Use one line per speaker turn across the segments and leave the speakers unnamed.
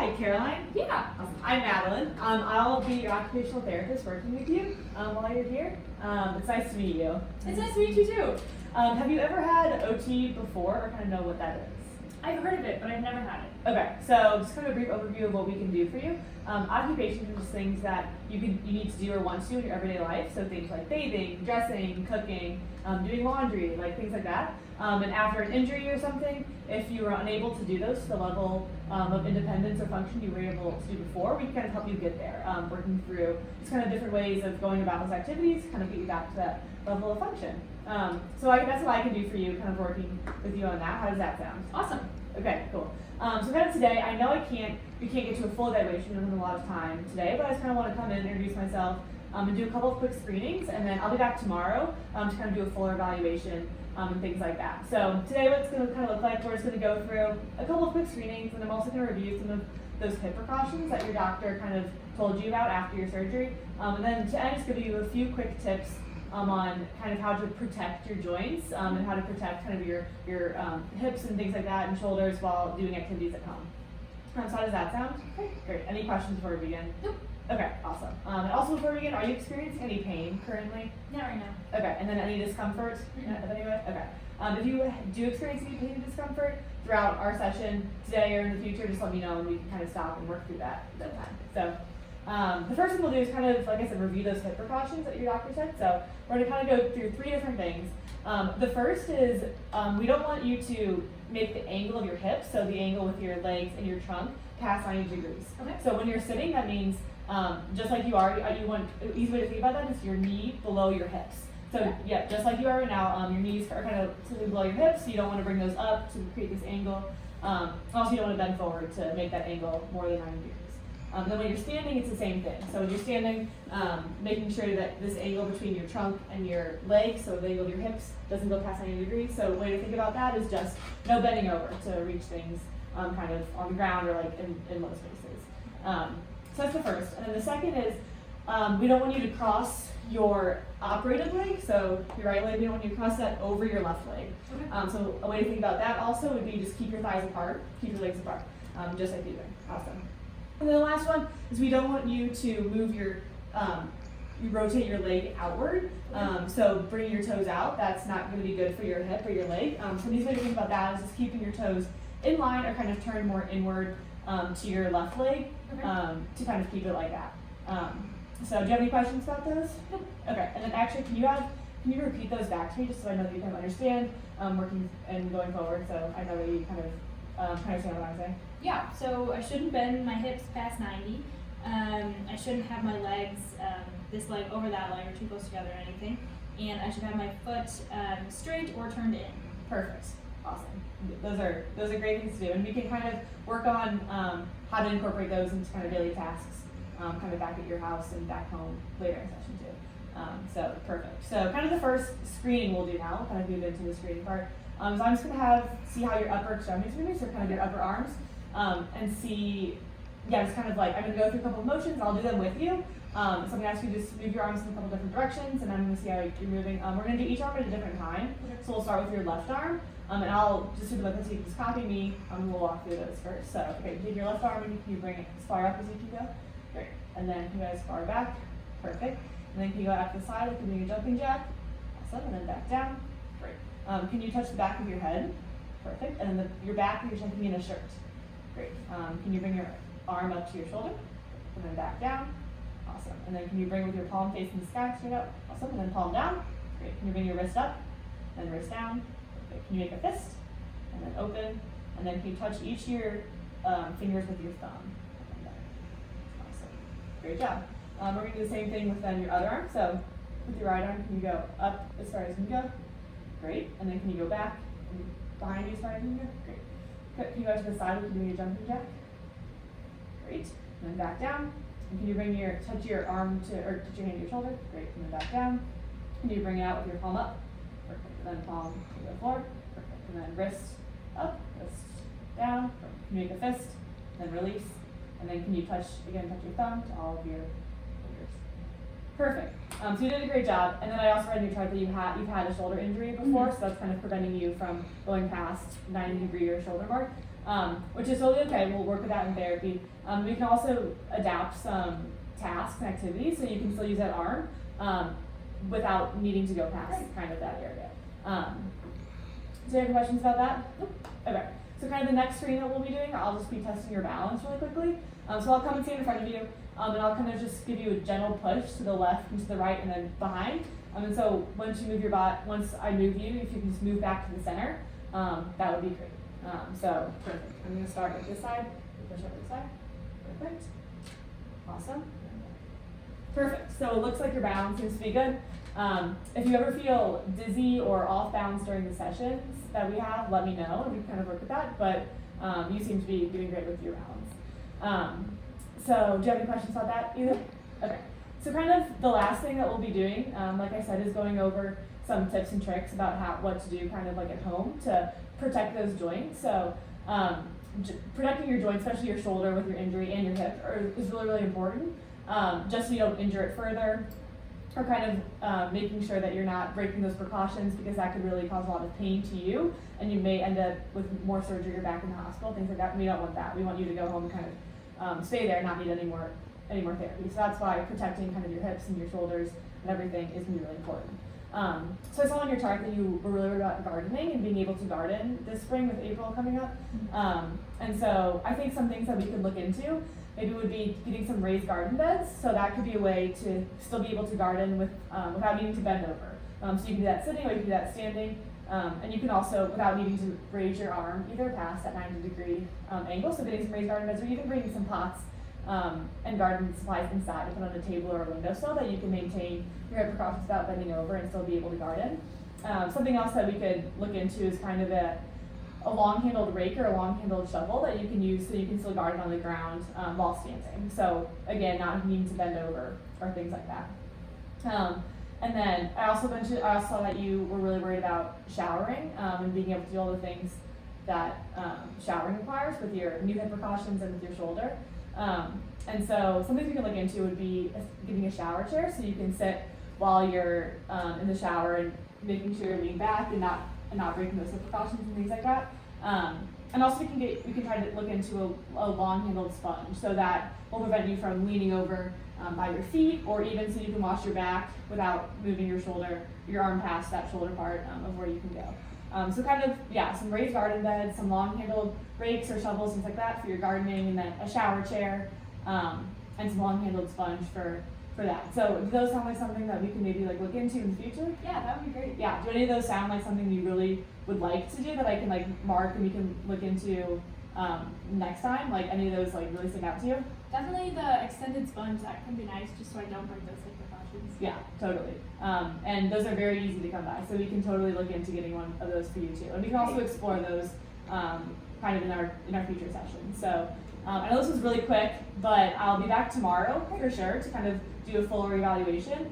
Hi, Caroline.
Yeah.
Awesome. I'm Madeline. I'll be your occupational therapist working with you while you're here. It's nice to meet you.
It's nice to meet you too.
Have you ever had OT before or kind of know what that is?
I've heard of it, but I've never had it.
Okay, so just kind of a brief overview of what we can do for you. Occupations are just things that you need to do or want to do in your everyday life. So things like bathing, dressing, cooking, doing laundry, like things like that. And after an injury or something, if you were unable to do those to the level of independence or function you were able to do before, we can kind of help you get there, working through just kind of different ways of going about those activities, kind of get you back to that level of function. That's what I can do for you, kind of working with you on that. How does that sound?
Awesome.
Okay, cool. So kind of today, I know we can't get to a full evaluation, we don't have a lot of time today, but I just kind of want to come in, introduce myself, and do a couple of quick screenings, and then I'll be back tomorrow to kind of do a fuller evaluation and things like that. So today what it's going to kind of look like, we're just going to go through a couple of quick screenings, and I'm also going to review some of those hip precautions that your doctor kind of told you about after your surgery, and then to end, just give you a few quick tips on kind of how to protect your joints and how to protect kind of your hips and things like that and shoulders while doing activities at home. So how does that sound? Okay, great. Any questions before we begin?
Nope.
Okay, awesome. And also before we begin, are you experiencing any pain currently?
Not right now.
Okay, and then any discomfort of any way? Okay. If you do experience any pain and discomfort throughout our session today or in the future, just let me know and we can kind of stop and work through that at that time. So. The first thing we'll do is kind of, like I said, review those hip precautions that your doctor said. So we're going to kind of go through three different things. The first is we don't want you to make the angle of your hips, so the angle with your legs and your trunk, past 90 degrees.
Okay.
So when you're sitting, that means just like you are, you want, an easy way to think about that is your knee below your hips. So yeah, just like you are right now, your knees are kind of slightly below your hips, so you don't want to bring those up to create this angle. Also, you don't want to bend forward to make that angle more than 90 degrees. Then when you're standing, it's the same thing. So when you're standing, making sure that this angle between your trunk and your legs, so the angle of your hips, doesn't go past 90 degrees. So a way to think about that is just no bending over to reach things kind of on the ground or like in low spaces. So that's the first. And then the second is we don't want you to cross your operated leg, so your right leg, we don't want you to cross that over your left leg. Okay. So a way to think about that also would be just keep your thighs apart, keep your legs apart, just like you're doing. Awesome. And then the last one is we don't want you to move you rotate your leg outward. So bring your toes out. That's not going to be good for your hip or your leg. So the easy way to think about that is just keeping your toes in line or kind of turned more inward to your left leg to kind of keep it like that. So do you have any questions about those?
Nope.
Okay. And then actually, can you repeat those back to me just so I know that you kind of understand working and going forward? So I know that you kind of understand what I'm saying.
Yeah, so I shouldn't bend my hips past 90. I shouldn't have my legs, this leg over that leg or too close together or anything. And I should have my foot straight or turned in.
Perfect. Awesome. Those are great things to do. And we can kind of work on how to incorporate those into kind of daily tasks, kind of back at your house and back home later in session too. So perfect. So kind of the first screening we'll do now, kind of move into the screening part. So I'm just going to see how your upper extremities move, so kind of your upper arms. And see, it's kind of like, I'm going to go through a couple of motions, I'll do them with you. So I'm going to ask you to just move your arms in a couple different directions, and I'm going to see how you're moving. We're going to do each arm at a different time. So we'll start with your left arm, and I'll just do like this, you can just copy me, and we'll walk through those first. So, okay, take your left arm, and can you bring it as far up as you can go? Great. And then can you go as far back? Perfect. And then can you go out to the side, like you're doing a jumping jack? Awesome, and then back down. Great. Can you touch the back of your head? Perfect. And then your back, you're jumping in a shirt. Great. Can you bring your arm up to your shoulder? And then back down. Awesome. And then can you bring with your palm facing the sky straight up? Awesome. And then palm down. Great. Can you bring your wrist up? Then wrist down. Great. Can you make a fist? And then open. And then can you touch each of your fingers with your thumb? Awesome. Great job. We're going to do the same thing with then your other arm. So with your right arm, can you go up as far as you can go? Great. And then can you go back and behind you as far as you can go? Great. Can you go to the side if you're doing a jumping jack? Great. And then back down. And can you touch your arm or touch your hand to your shoulder? Great. And then back down. Can you bring it out with your palm up? Perfect. And then palm to the floor. Perfect. And then wrist up, wrist down. Perfect. Can you make a fist? Then release. And then can you touch your thumb to all of your fingers? Perfect. So you did a great job. And then I also read in your chart that you've had a shoulder injury before, so that's kind of preventing you from going past 90-degree or shoulder mark. which is totally okay. We'll work with that in therapy. We can also adapt some tasks and activities so you can still use that arm without needing to go past kind of that area. Do you have any questions about that? Okay. So kind of the next screen that we'll be doing, I'll just be testing your balance really quickly. So I'll come and stand in front of you, and I'll kind of just give you a gentle push to the left and to the right and then behind. And so once you move your body, once I move you, if you can just move back to the center, that would be great. So perfect. I'm going to start with this side, push up this side. Perfect. Awesome. Perfect. So it looks like your balance seems to be good. If you ever feel dizzy or off balance during the sessions that we have, let me know and we can kind of work with that. But you seem to be doing great with your balance. So do you have any questions about that either? Okay. So kind of the last thing that we'll be doing, like I said, is going over some tips and tricks about what to do kind of like at home to protect those joints. So protecting your joints, especially your shoulder with your injury and your hip, is really, really important. Just so you don't injure it further, or kind of making sure that you're not breaking those precautions, because that could really cause a lot of pain to you, and you may end up with more surgery or back in the hospital, things like that. We don't want that. We want you to go home and kind of stay there and not need any more therapy. So that's why protecting kind of your hips and your shoulders and everything is going to be really important. So I saw on your chart that you were really worried about gardening and being able to garden this spring with April coming up. And so I think some things that we could look into maybe would be getting some raised garden beds. So that could be a way to still be able to garden without needing to bend over. So you can do that sitting or you can do that standing. And you can also, without needing to raise your arm either past that 90-degree angle, so getting some raised garden beds, or even bringing some pots and garden supplies inside to put on a table or a windowsill that you can maintain your hip precautions without bending over and still be able to garden. Something else that we could look into is kind of a long-handled rake or a long-handled shovel that you can use so you can still garden on the ground while standing. So again, not needing to bend over or things like that. And then I also saw that you were really worried about showering and being able to do all the things that showering requires with your new hip precautions and with your shoulder. And so something you can look into would be getting a shower chair so you can sit while you're in the shower and making sure you're leaning back and not breaking those hip precautions and things like that. And also we can try to look into a long-handled sponge, so that will prevent you from leaning over by your feet, or even so you can wash your back without moving your arm past that shoulder part of where you can go. So kind of, some raised garden beds, some long-handled rakes or shovels, things like that for your gardening, and then a shower chair, and some long-handled sponge for that. So do those sound like something that we can maybe look into in the future?
Yeah, that would be great.
Yeah, do any of those sound like something you really would like to do that I can mark and we can look into next time? Any of those really stick out to you?
Definitely the extended sponge, that can be nice, just so I don't break those hip precautions.
Yeah, totally. And those are very easy to come by, so we can totally look into getting one of those for you too. And we can also explore those kind of in our future sessions. So I know this was really quick, but I'll be back tomorrow for sure to kind of do a full reevaluation.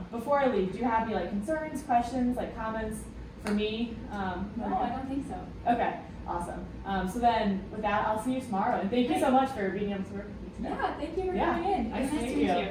Before I leave, do you have any concerns, questions, comments for me?
No, I don't think so.
Okay, awesome. So then with that, I'll see you tomorrow. And thank you so much for being able to work with me today.
Yeah, thank you for coming in.
Nice to meet you.